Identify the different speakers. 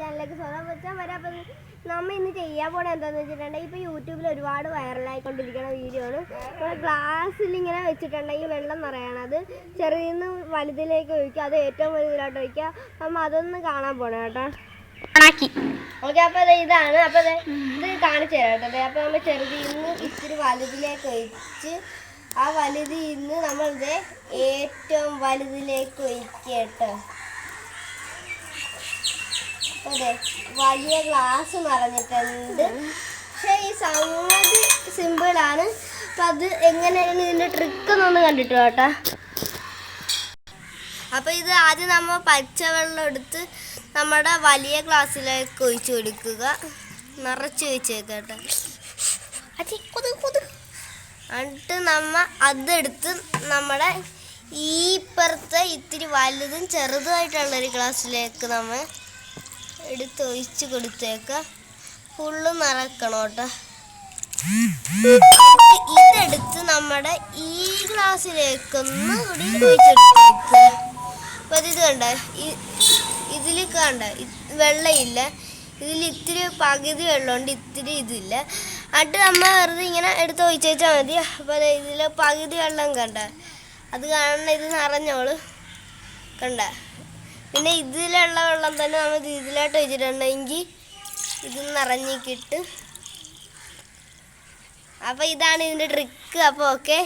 Speaker 1: ചാനലിലേക്ക് സ്വാഗതം വെച്ചാൽ വരാം. നമ്മൾ ഇന്ന് ചെയ്യാൻ പോണ എന്താണെന്ന് വെച്ചിട്ടുണ്ടെങ്കിൽ ഇപ്പോൾ യൂട്യൂബിൽ ഒരുപാട് വൈറലായിക്കൊണ്ടിരിക്കുന്ന വീഡിയോ ആണ്. നമ്മൾ ഗ്ലാസ്സിൽ ഇങ്ങനെ വെച്ചിട്ടുണ്ടെങ്കിൽ വെള്ളം നിറയണത് ചെറിയ വലുതിലേക്ക് ഒഴിക്കുക, അത് ഏറ്റവും വലുതിലോട്ട് ഒഴിക്കുക. അപ്പം അതൊന്ന് കാണാൻ പോണേ കേട്ടോ. ഓക്കെ, അപ്പോൾ ഇതാണ്. അപ്പോൾ ഇത് കാണിച്ചു തരാം കേട്ടോ. അപ്പോൾ നമ്മൾ ചെറുതിൽ നിന്ന് ഇത്തിരി വലുതിലേക്ക് ഒഴിച്ച് ആ വലുതിൽ നിന്ന് നമ്മളിത് ഏറ്റവും വലുതിലേക്ക് ഒഴിക്കുക കേട്ടോ. അതെ, വലിയ ഗ്ലാസ് നിറഞ്ഞിട്ടുണ്ട്. പക്ഷേ ഈ സംഗതി സിമ്പിളാണ്. അപ്പം അത് എങ്ങനെയാണ് ഇതിൻ്റെ ട്രിക്കെന്നൊന്ന് കണ്ടിട്ട് കേട്ടോ. അപ്പോൾ ഇത് ആദ്യം നമ്മൾ പച്ചവെള്ളം എടുത്ത് നമ്മുടെ വലിയ ഗ്ലാസ്സിലേക്ക് ഒഴിച്ച് കൊടുക്കുക, നിറച്ച് വെച്ചേക്കട്ടെ. എന്നിട്ട് നമ്മൾ അതെടുത്ത് നമ്മുടെ ഈ ഇപ്പുറത്തെ ഇത്തിരി വലുതും ചെറുതുമായിട്ടുള്ളൊരു ഗ്ലാസ്സിലേക്ക് നമ്മൾ എടുത്ത് ഒഴിച്ച് കൊടുത്തേക്ക. ഫുള്ള് നിറക്കണം കേട്ടോ. ഇതെടുത്ത് നമ്മുടെ ഈ ഗ്ലാസ്സിലേക്കൊന്ന് കൂടി ഒഴിച്ചെടുത്തേക്ക. അപ്പം ഇത് കണ്ട, ഇതിൽ കണ്ട വെള്ളമില്ല, ഇതിൽ ഇത്തിരി പകുതി വെള്ളമുണ്ട്, ഇത്തിരി ഇതില്ല. എന്നിട്ട് നമ്മൾ വെറുതെ ഇങ്ങനെ എടുത്ത് ഒഴിച്ച് വെച്ചാൽ മതി. അപ്പോൾ ഇതിൽ പകുതി വെള്ളം കണ്ട, അത് കാണണം, ഇത് നിറഞ്ഞോളൂ കണ്ട. പിന്നെ ഇതിലുള്ള വെള്ളം തന്നെ നമ്മൾ ഇതിലോട്ട് ഒഴിച്ചിട്ടുണ്ടെങ്കിൽ ഇത് നിറഞ്ഞ് കിട്ടും. അപ്പോൾ ഇതാണ് ഇതിൻ്റെ ട്രിക്ക്. അപ്പോൾ ഓക്കെ.